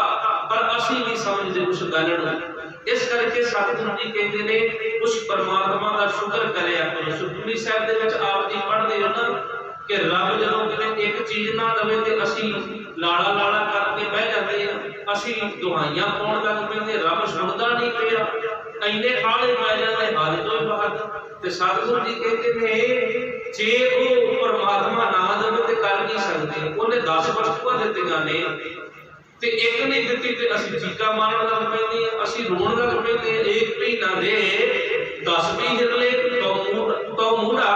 ਪਰ ਅਸੀਂ ਨਹੀਂ ਸਮਝਦੇ ਉਸ ਗੱਲ ਨੂੰ। ਇਸ ਕਰਕੇ ਸਤਿਗੁਰੂ ਜੀ ਕਹਿੰਦੇ ਨੇ ਉਸ ਪਰਮਾਤਮਾ ਦਾ ਸ਼ੁਕਰ ਕਰਿਆ ਕਰੋ। ਸੁਖਮਨੀ ਸਾਹਿਬ ਦੇ ਵਿੱਚ ਆਪ ਜੀ ਪੜ੍ਹਦੇ ਹੋ ਨਾ ਕਿ ਰੱਬ ਜਦੋਂ ਕਿਤੇ ਇੱਕ ਚੀਜ਼ ਨਾ ਦੇਵੇ ਤੇ ਅਸੀਂ ਲਾਲਾ ਲਾਲਾ ਕਰਕੇ ਬਹਿ ਜਾਂਦੇ ਹਾਂ, ਅਸੀਂ ਦੁਹਾਈਆਂ ਪਾਉਣ ਲੱਗ ਪੈਂਦੇ, ਰੱਬ ਸੁਣਦਾ ਨਹੀਂ ਪਿਆ, ਇੰਨੇ ਕਾਲੇ ਪੈ ਜਾਂਦੇ ਹਾਲੇ ਤੋਂ ਹੀ ਬਾਹਰ। ਤੇ ਸਤਿਗੁਰੂ ਜੀ ਕਹਿੰਦੇ ਨੇ ਜੇ ਉਹ ਪਰਮਾਤਮਾ ਨਾ ਦੇਵੇ ਤੇ ਕਰ ਨਹੀਂ ਸਕਦੇ। ਉਹਨੇ 10 ਵਸਤੂਆਂ ਦਿੱਤੀਆਂ ਨੇ ਤੇ ਇੱਕ ਨਹੀਂ ਦਿੱਤੀ ਤੇ ਅਸੀਂ ਚੀਕਾਂ ਮਾਰਨ ਲੱਗ ਪੈਂਦੇ ਹਾਂ, ਅਸੀਂ ਰੋਣ ਲੱਗ ਪੈਂਦੇ ਹਾਂ। ਇੱਕ ਮਹੀਨਾ ਦੇ 10 ਵੀ ਹਿਰਲੇ ਤੋਂ ਮੂੜਾ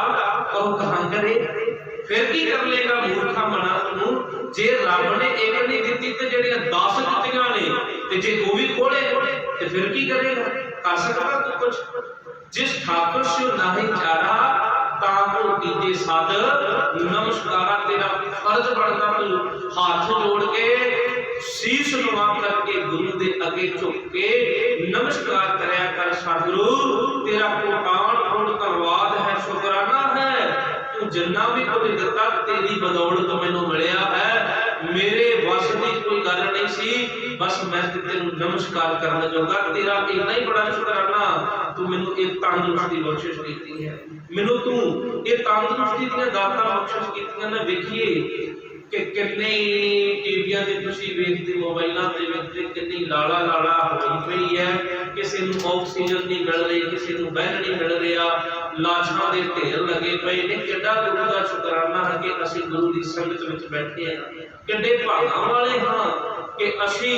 ਉਹ ਕਹਾਂ ਕਰੇ, ਫਿਰ ਕੀ ਕਰ ਲੇਗਾ ਮੂਰਖਾ ਮਨਾ ਨੂੰ। ਜੇ ਰੱਬ ਨੇ ਇੱਕ ਨਹੀਂ ਦਿੱਤੀ ਤੇ ਜਿਹੜੀਆਂ 10 ਦਿੱਤੀਆਂ ਨੇ ਤੇ ਜੇ ਉਹ ਵੀ ਖੋਲੇ ਤੇ ਫਿਰ ਕੀ ਕਰੇਗਾ, ਕਰ ਸਕਦਾ ਤੂੰ ਕੁਝ। ਜਿਸ ਠਾਕੁਰ ਸਿਉ ਨਾਹੀ ਚਾਰਾ ਤਾਂ ਕੋ ਕੀਜੇ ਸਦ ਨਮਸਕਾਰਾ, ਤੇਰਾ ਫਰਜ਼ ਬਣਦਾ ਤੂੰ ਹੱਥ ਜੋੜ ਕੇ ਸੀਸ ਨਵਾ ਕਰਕੇ ਗੁਰੂ ਦੇ ਅੱਗੇ ਝੁਕ ਕੇ ਨਮਸਕਾਰ ਕਰਿਆ ਕਰ। ਸਤਿਗੁਰੂ ਤੇਰਾ ਕੋਟਾਨ ਕੋਟ ਧੰਨਵਾਦ ਹੈ, ਸ਼ੁਕਰਾਨਾ ਹੈ, ਤੂੰ ਜਿੰਨਾ ਵੀ ਕੁਝ ਦਿੱਤਾ ਤੇਰੀ ਬਦੌਲਤ ਮੈਨੂੰ ਮਿਲਿਆ ਹੈ, ਮੇਰੇ ਵੱਸ ਦੀ ਕੋਈ ਗੱਲ ਨਹੀਂ ਸੀ, ਬਸ ਮੈਂ ਤੈਨੂੰ ਨਮਸਕਾਰ ਕਰਨ ਜੋਗਾ, ਤੇਰਾ ਇੰਨਾ ਹੀ ਬੜਾ ਸ਼ੁਕਰਾਨਾ, ਤੂੰ ਮੈਨੂੰ ਇਹ ਤੰਦਰੁਸਤੀ ਬਖਸ਼ਿਸ਼ ਕੀਤੀ ਹੈ, ਮੈਨੂੰ ਤੂੰ ਇਹ ਤੰਦਰੁਸਤੀ ਦੀਆਂ ਦਾਤਾਂ ਬਖਸ਼ਿਸ਼ ਕੀਤੀਆਂ ਨੇ। ਵੇਖੀਏ ਕਿ ਕਿੰਨੇ ਟੀਵੀਆਂ ਤੇ ਤੁਸੀਂ ਵੇਖਦੇ, ਮੋਬਾਈਲਾਂ ਤੇ ਵੇਖਦੇ, ਕਿੰਨੀ ਲਾਲਾ ਲਾਲਾ ਹੋਈ ਪਈ ਹੈ, ਕਿਸੇ ਨੂੰ ਆਕਸੀਜਨ ਨਹੀਂ ਮਿਲ ਰਹੀ, ਕਿਸੇ ਨੂੰ ਬੈੱਡ ਨਹੀਂ ਮਿਲ ਰਿਹਾ, ਲਾਸ਼ਾਂ ਦੇ ਢੇਰ ਲੱਗੇ ਪਏ ਨੇ। ਕਿੱਡਾ ਗੁਰੂ ਦਾ ਸ਼ੁਕਰਾਨਾ ਹੈ ਕਿ ਅਸੀਂ ਗੁਰੂ ਦੀ ਸੰਗਤ ਵਿੱਚ ਬੈਠੇ ਹਾਂ। ਕਿੱਡੇ ਭਾਗਾਂ ਵਾਲੇ ਹਾਂ ਕਿ ਅਸੀਂ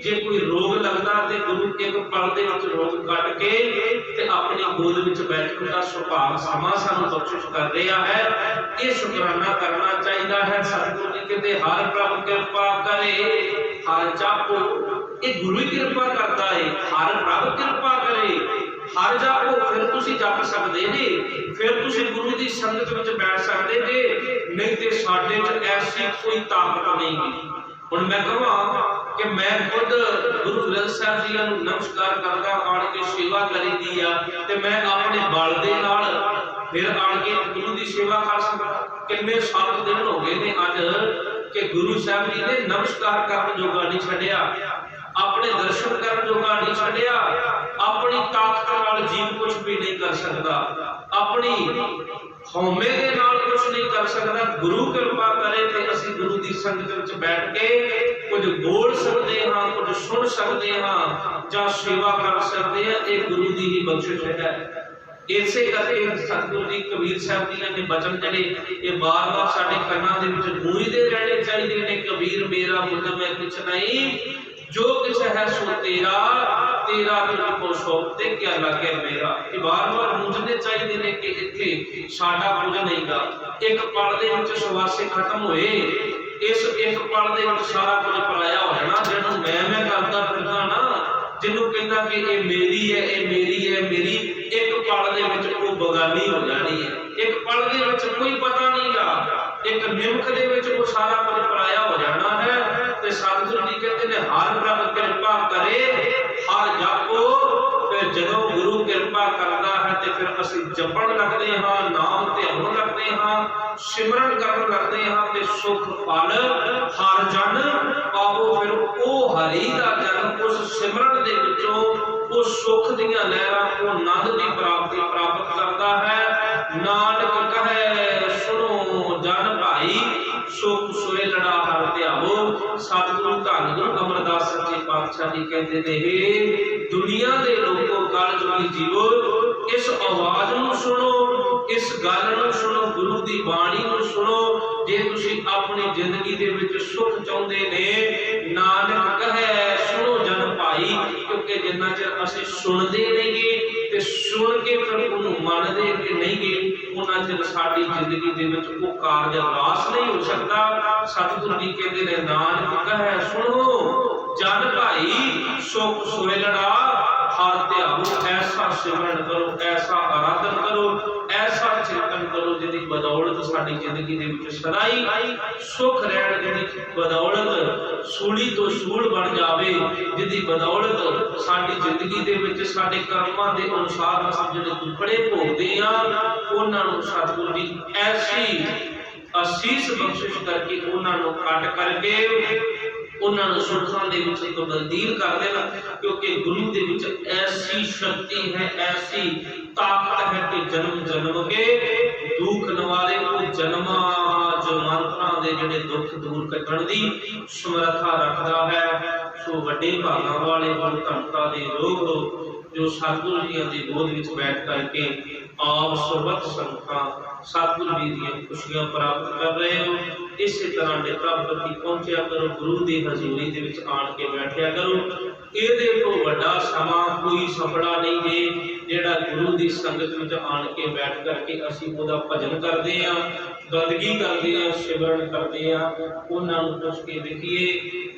ਜੇ ਕੋਈ ਰੋਗ ਲੱਗਦਾ ਤੇ ਗੁਰੂ ਇੱਕ ਪਲ ਦੇ ਵਿੱਚ ਰੋਗ ਕੱਟ ਕੇ ਤੇ ਆਪਣੀ ਗੋਦ ਵਿੱਚ ਬੈਠਣ ਦਾ ਸੁਭਾਗ ਸਮਾਂ ਸਾਨੂੰ ਬਖਸ਼ਿਸ਼ ਕਰ ਰਿਹਾ ਹੈ। ਇਹ ਸ਼ੁਕਰਾਨਾ ਕਰਨਾ ਚਾਹੀਦਾ ਹੈ। ਸਤਿਗੁਰੂ ਜੀ ਕਹਿੰਦੇ ਹਰ ਪ੍ਰਭ ਕਿਰਪਾ ਕਰੇ ਹਰ ਜਾਪੋ, ਇਹ ਗੁਰੂ ਹੀ ਕਿਰਪਾ ਕਰਦਾ ਹੈ। ਹਰ ਪ੍ਰਭ ਕਿਰਪਾ ਕਰੇ ਹਰ ਜਾਪੋ, ਫਿਰ ਤੁਸੀਂ ਜਪ ਸਕਦੇ ਨੇ, ਫਿਰ ਤੁਸੀਂ ਗੁਰੂ ਦੀ ਸੰਗਤ ਵਿੱਚ ਬੈਠ ਸਕਦੇ ਨੇ, ਨਹੀਂ ਤੇ ਸਾਡੇ 'ਚ ਐਸੀ ਕੋਈ ਤਾਕਤ ਨਹੀਂ ਗੀ। ਹੁਣ ਮੈਂ ਕਹਾਂ ਕਿ ਮੈਂ ਖੁਦ ਗੁਰੂ ਗ੍ਰੰਥ ਸਾਹਿਬ ਜੀ ਨੂੰ ਨਮਸਕਾਰ ਕਰਦਾ, ਆਣ ਕੇ ਸੇਵਾ ਕਰੀਦੀ ਆ, ਤੇ ਮੈਂ ਆਪਣੇ ਬਲ ਦੇ ਨਾਲ ਫਿਰ ਆਣ ਕੇ ਗੁਰੂ ਦੀ ਸੇਵਾ ਕਰ ਸਕਦਾ। ਕਿੰਨੇ 7 ਦਿਨ ਹੋ ਗਏ ਨੇ ਅੱਜ ਕਿ ਗੁਰੂ ਸਾਹਿਬ ਜੀ ਨੇ ਨਮਸਕਾਰ ਕਰਨ ਜੋਗਾ ਨਹੀਂ ਛੱਡਿਆ, ਆਪਣੇ ਦਰਸ਼ਨ ਕਰਨ ਜੋਗਾ ਨਹੀਂ ਛੱਡਿਆ। ਆਪਣੀ ਤਾਕਤ ਨਾਲ ਜੀਵ ਕੁਝ ਵੀ ਨਹੀਂ ਕਰ ਸਕਦਾ, ਆਪਣੀ ਹਉਮੈ ਦੇ ਨਾਲ ਕੁਝ ਨਹੀਂ ਕਰ ਸਕਦਾ। ਗੁਰੂ ਕਿਰਪਾ ਕਰੇ ਤੇ ਅਸੀਂ ਗੁਰੂ ਦੀ ਸੰਗਤ ਵਿੱਚ ਬੈਠ ਕੇ ਕੁਝ ਬੋਲ ਸਕਦੇ ਹਾਂ, ਕੁਝ ਸੁਣ ਸਕਦੇ ਹਾਂ ਜਾਂ ਸੇਵਾ ਕਰ ਸਕਦੇ ਹਾਂ। ਇਹ ਗੁਰੂ ਦੀ ਹੀ ਬਖਸ਼ਿਸ਼ ਹੈ। ਇਸੇ ਕਰਕੇ ਸਤਿਗੁਰੂ ਜੀ ਕਬੀਰ ਸਾਹਿਬ ਜੀ ਨੇ ਬਚਨ ਜਿਹੜੇ ਇਹ ਬਾਰ-ਬਾਰ ਸਾਡੇ ਕੰਨਾਂ ਦੇ ਵਿੱਚ ਗੂੰਜਦੇ ਰਹਿਣੇ ਚਾਹੀਦੇ ਨੇ। ਕਬੀਰ ਮੇਰਾ ਮੁੱਲ ਮੈਂ ਕੁਛ ਨਹੀਂ, ਜੋ ਕੁਛ ਹੈ ਸੋ ਤੇਰਾ, ਤੇਰਾ ਤੁਝ ਕੋ ਸੌਂਪ ਤੇ ਕਿਆ ਲੱਗੇ ਮੇਰਾ। ਇਹ ਬਾਰ-ਬਾਰ ਗੂੰਜਣੇ ਚਾਹੀਦੇ ਨੇ ਕਿ ਇੱਥੇ ਸਾਡਾ ਕੁਝ ਨਹੀਂਗਾ। ਇੱਕ ਪਲ ਦੇ ਵਿੱਚ ਸਵਾਸੇ ਖਤਮ ਹੋਏ, ਇਸ ਇੱਕ ਪਲ ਦੇ ਵਿੱਚ ਸਾਰਾ ਕੁਝ ਪਰਾਇਆ ਹੋ ਜਾਣਾ। ਜਿਹਨੂੰ ਮੈਂ ਕਰਦਾ ਫਿਰਦਾ ਨਾ, ਜਿਹਨੂੰ ਕਹਿੰਦਾ ਕਿ ਇਹ ਮੇਰੀ ਹੈ, ਇਹ ਮੇਰੀ ਹੈ, ਮੇਰੀ, ਇੱਕ ਪਲ ਦੇ ਵਿੱਚ ਉਹ ਬਗਾਨੀ ਹੋ ਜਾਣੀ ਹੈ। ਇੱਕ ਪਲ ਦੇ ਵਿੱਚ ਕੋਈ ਪਤਾ ਨਹੀਂਗਾ, ਇੱਕ ਨਿਮਕ ਦੇ ਵਿੱਚ ਉਹ ਸਾਰਾ ਕੁਝ ਪਰਾਇਆ ਹੋ ਜਾਣਾ ਹੈ। ਤੇ ਸਤਿਗੁਰੂ ਜੀ ਕਹਿੰਦੇ ਨੇ ਹਰ ਪ੍ਰਭ ਕਿਰਪਾ ਕਰੇ ਹਰ ਜਾਪੋ। ਫਿਰ ਜਦੋਂ ਗੁਰੂ ਕਿਰਪਾ ਕਰਦਾ ਹੈ ਤੇ ਫਿਰ ਅਸੀਂ ਜਪਣ ਲੱਗਦੇ ਹਾਂ, ਨਾਮ ਧਿਆਉਣ ਲੱਗਦੇ ਹਾਂ, ਸਿਮਰਨ ਕਰਨ ਲੱਗਦੇ ਹਾਂ ਤੇ ਸੁਖ ਫਲ ਹਰ ਜਨ ਪਾਵੋ। ਫਿਰ ਉਹ ਹਰੀ ਦਾ ਜਨਮ ਉਸ ਸਿਮਰਨ ਦੇ ਵਿੱਚੋਂ ਉਹ ਸੁਖ ਦੀਆਂ ਲਹਿਰਾਂ, ਉਹ ਆਨੰਦ ਦੀ ਪ੍ਰਾਪਤੀ ਪ੍ਰਾਪਤ ਕਰਦਾ ਹੈ। ਨਾਨਕ ਕਹੇ ਸੁਣੋ ਜਨ ਭਾਈ, ਸੁਖ ਸੋਏ ਲੜਾ ਹਰ ਧਿਆਵੋ। सतगुरु धन गुरु अमरदास सच्चे पातशाह जी कहते ने, हे दुनिया के लोगों कल जुगी जीवो, इस आवाज नूं सुनो, इस गल नूं सुनो, गुरु की बाणी नूं सुनो। जे तुसीं अपनी जिंदगी दे विच सुख चाहुंदे ने, नानक कहे सुनो जन भाई, क्योंकि जिन्ना चिर असीं सुनदे नहींगे ते सुन के फिर उहनूं मनदे कि नहींगे, उन्ना चिर साडी जिंदगी दे विच वो कारज रास नहीं हो सकता। सतगुरु जी कहते ने, नानक कहे सुनो जन भाई, सुख सोयलड़ा हर ध्याओ, ऐसा सिमरन करो, ऐसा आराधन करो, ऐसा चिंतन करो जिहदी बदौलत साडी जिंदगी दे विच सदाई सुख रहण, जिहदी बदौलत सूली तो सूल बन जावे, जिहदी बदौलत साडी जिंदगी दे विच साडे कर्मां दे अनुसार असीं जिहड़े दुखड़े भोगदे आ, उहनां नूं सतगुरु जी ऐसी असीस बख्शिश करके उहनां नूं कट करके उन्होंने सुखां दे विच तब्दील कर देना। क्योंकि गुरु दे विच ऐसी शक्ति है, ऐसी ताकत है कि जन्म जन्म के दुख नवाले को जन्मा जो मंत्रा दे जिहड़े दुख दूर कटण दी समर्था रखदा है। सो वड्डे भागां वाले गुरु धनता दे लोग जो सतगुरु जी की गोद विच बैठ करके आप सर्वत संगतां सतगुरु जी दी खुशियां प्राप्त कर रहे हो, इसी तरह नेता प्रति पहुंचया करो, गुरु की हजूरी दे विच आण के बैठया करो। इहदे तो वड्डा समा कोई सफड़ा नहीं जे जिहड़ा गुरु की संगत विच आण के बैठ करके असीं ओहदा भजन करदे आ, बंदगी करदे आ, सिमरन करदे आ। उहनां नूं पुछ के देखिए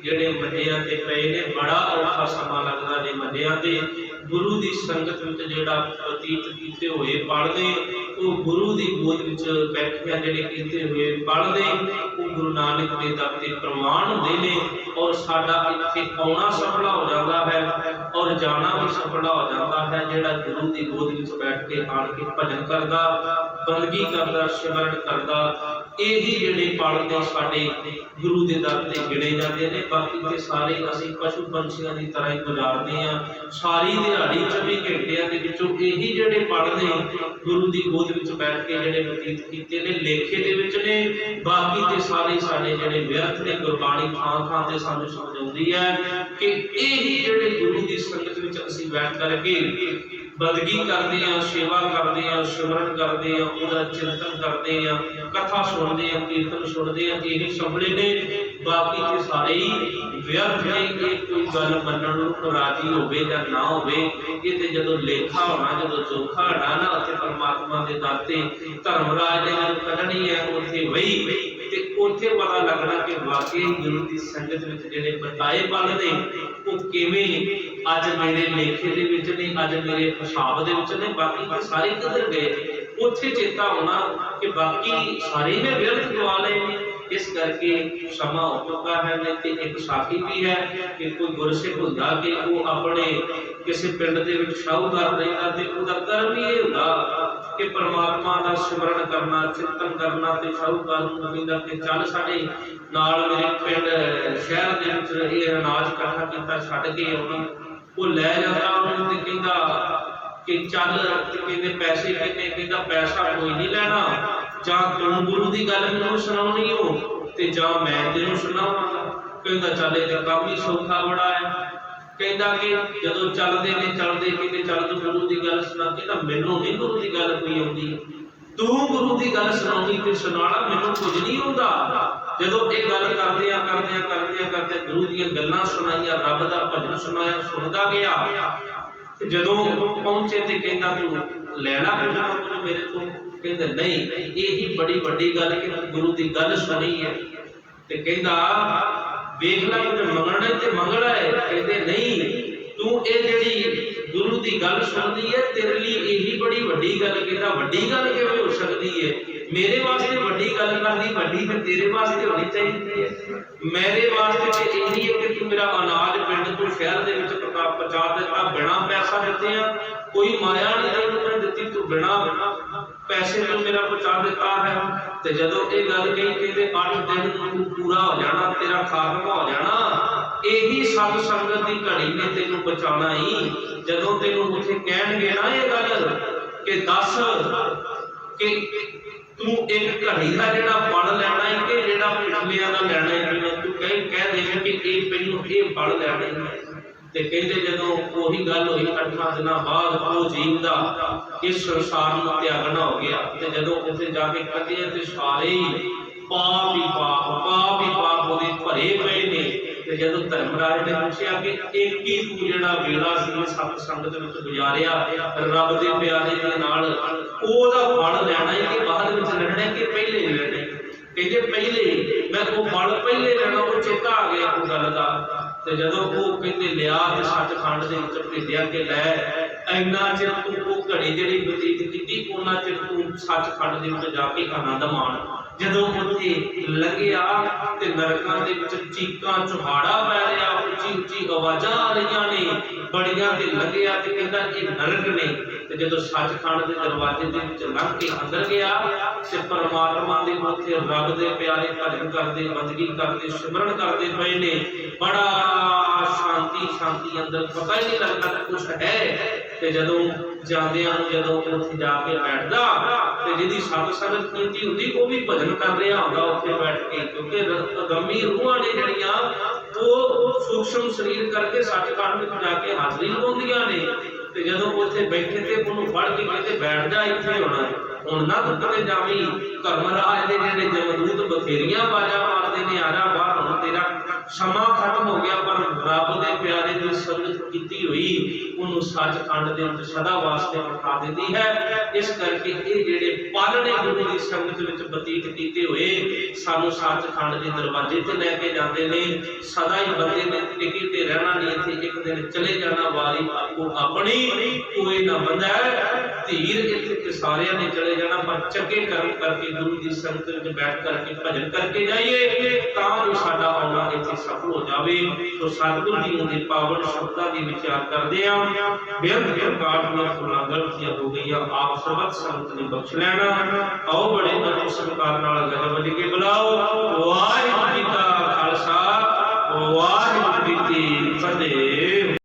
जिहड़े मंडियां ते पए ने, बड़ा औखा समा लगदा जे मंडियां ते गुरु की संगत विच जिहड़ा बतीत कीते होए पल ने, वो गुरु की गोद विच बैठिया जिहड़े कीते हुए पल ने, वो गुरु नानक दे दर ते प्रमाण हुंदे ने। और साडा इत्थे आउणा सफला हो जाता है और जाना भी सफला हो जाता है, जिहड़ा गुरु की गोद विच बैठ के आण के भजन करदा, बंदगी करदा, सिमरन करदा। यही जिहड़े पल ने साडे गुरु के दर ते गिणे जाते हैं। बाकी ते सारे असीं पशु पंछियां की तरह ही गुजारते हैं, सारी दिहाड़ी 24 घंटिया के विचों यही जिहड़े पल ने गुरु की गोद विच बैठ के जिहड़े बतीत कीते ने, लेखे दे विच ने। बाकी ते सारे साडे जिहड़े व्यर्थ ने, गुरबाणी थां थां ते सानूं समझाउंदी है कि यही जिहड़े गुरु की संगत विच असीं बैठ करके बंदगी करते हैं, सेवा करते हैं, सिमरन करते हैं, उहदा चिंतन करते हैं, कथा सुनते हैं, कीर्तन सुनते हैं, यही सफले ने। बाकी ते सारे ही व्यर्थ ने। ये कोई गल मनण नूं राजी होवे जां ना होवे, ये ते जदों लेखा होना, जदों जोखा होना ना, उत्थे परमात्मा दे दर ते धर्मराज ने जदों कढणी है, उत्थे वही ते उत्थे पता लगना कि वाकई गुरु की संगत विच जिहड़े बताए पल ने वो किवें अज मेरे लेखे दे विच ने, अज मेरे हिसाब दे विच ने। बाकी ते सारे किधर गए, उत्थे चेता होना कि बाकी सारे में व्यर्थ गवा लए ने। इस करके समा हो चुका है। नहीं तो एक साथी भी है कि कोई गुरसिख हुंदा कि वो अपने किसी पिंड दे विच शाहूकार रहिंदा ते उहदा कर्म ही इह हुंदा कि परमात्मा दा सिमरन करना, चिंतन करना। ते शाहूकार नूं कहंदा कि चल साडे नाल मेरे पिंड शहर दे विच इह अनाज इकट्ठा कीता छड्ड के आउणा। वो लै जांदा उहनूं ते कहंदा कि चल, ते कहंदे पैसे किन्ने? कहंदा पैसा कोई नहीं लैना, जां तूं गुरु की गल मैनूं सुणाउणी हो ते जां मैं तैनूं सुणावांगा। कहंदा चल इह काम ही सौखा बड़ा है। कहंदा कि जदों चलदे ने चलदे कहंदे चल तूं गुरु की गल सुणा। कहंदा मैनूं नहीं गुरु की गल कोई आउंदी, तूं गुरु की गल सुणाउणी ते सुणाला, मैनूं कुछ नहीं आउंदा। जदों इह गल करदियां करदियां करदियां करदियां गुरु दीयां गल्लां सुणाईयां, रब दा भजन सुणाया, सुणदा गया। जदों पहुंचे ते कहंदा तूं लैना कुछ मेरे तो? कहंदा नहीं, यही बड़ी वड्डी गल कि गुरु की गल सुनी है। ते कहंदा वेख ला कुछ मंगना ते मंगना है। कहंदे नहीं, तू ये जिहड़ी गुरु की गल सुनदी है तेरे लिए यही बड़ी वड्डी गल। कहंदा वड्डी गल किवें हो सकदी है? मेरे वास्ते वड्डी गल करनी वड्डी ते तेरे वास्ते होनी चाहिए है। मेरे वास्ते ते यही है कि तू मेरा अनाज पिंड तो शहर दे विच पहुंचा दिता बिना पैसा दिते। कोई माया नहीं तैनूं दित्ती, तू बिना पैसे तो मेरा पहुंचा दिता है। ते जदों ये गल कही कहंदे 8 दिन तू पूरा हो जाना, तेरा खात्मा हो जाना। यही सत संगत की घड़ी ने तैनूं बचाना ही। जदों तैनूं उत्थे कहणगे ना ये गल कि दस कि तू एक घड़ी का जिहड़ा फल लैना है कि जिहड़ा पिछलियां दा लैना है, जिवें तू कह देवे कि ये पहलू ये फल लैना है। ते कहते जदों ओही गल होई 8 दिनां बाद वो जीव दा इस संसार नूं त्यागना हो गया, ते जदों उत्थे जाके कढिया ते सारे ही पाप ही पाप ओहदे भरे पए ने। ते जदों धर्मराज ने पूछया कि एक ही तू जिहड़ा वेला सी सत संगत विच गुजारिया रब दे प्यारे दे नाल, ओहदा फल लैना है कि बाद विच लैना है कि पहले लैना है? कहते पहले, मैं वो फल पहले लेना, वो चेता आ गया उस गल का। ते जदों वो कहते लिया ते सचखंड दे विच भेजिया कि लै इन्ना चिर तू वो घड़ी जिहड़ी बतीत कीती उन्ना चिर तू सचखंड दे विच जाके आनंद मान। जदों उत्थे लंघिया ते नरकां दे विच चीकां चुहाड़ा पै रिहा, उच्ची उच्ची आवाज़ां आ रहीआं ने बड़ियां, ते लंघिया ते कहंदा ये नरक ने। ते जदों सचखंड दे दरवाजे दे विच लंघ के अंदर गया ते परमात्मा दे उत्थे रब दे प्यारे भजन करदे, बंदगी करदे, सिमरन करदे पए ने। बड़ा शांति शांति अंदर, पता ही नहीं लगता कुछ है। ते जदों जांदियां जदों उत्थे जाके बैठदा ते जिहदी सत संगत कीती हुंदी वो भी भजन कर रहा होंदा उत्थे बैठ के, क्योंकि गमी रूहां ने जिहड़ियां वो सूक्ष्म शरीर करके सचखंड विच जाके हाਜ਼ਰੀ लवाउंदियां ने। ते जदों उत्थे बैठे ते उहनूं फड़ के कहते बैठ जा इत्थे हुण ना तूं कदे जावीं, धर्मराज दे जिहड़े जमदूत बथेरियां बाजा मारदे ने आ जा बाहर, हुण तेरा समा खत्म हो गया। पर रब दे प्यारे दी संगत कीती हुई उहनूं सचखंड दे विच सदा वास्ते बिठा दिंदी है। इस करके ये जिहड़े पल ने गुरु दी संगत विच बतीत कीते हुए सानूं सचखंड दे दरवाजे ते लैके जांदे ने। सदा ही बंदे ने टिके ते रहना नहीं, इत्थे एक दिन चले जाना, वारी आपको अपनी कोई ना बंदा धीर इत्थे सारियां ने चले जाना। पर चंगे कर्म करके गुरु दी संगत विच बैठ करके भजन करके जाइए तां जो साडा आउणा इत्थे सफल हो जावे। तो सतगुरु जी दे पावन शब्दां दी विचार करदे आ। बेअंत प्रकार ਦੀਆਂ ਫੁੱਲਾਂ ਗਲਤੀਆਂ ਹੋ ਗਈਆਂ, ਆਪ ਸਰਬਤ ਸੰਗਤ ਨੇ ਬਖਸ਼ ਲੈਣਾ। ਆਓ ਬੜੇ ਬੜੇ ਸਤਿਕਾਰ ਨਾਲ ਗਜ ਵੱਜ ਕੇ ਬੁਲਾਓ। ਵਾਹਿਗੁਰੂ ਜੀ ਕਾ ਖਾਲਸਾ, ਵਾਹਿਗੁਰੂ ਜੀ ਕੀ ਫਤਿਹ।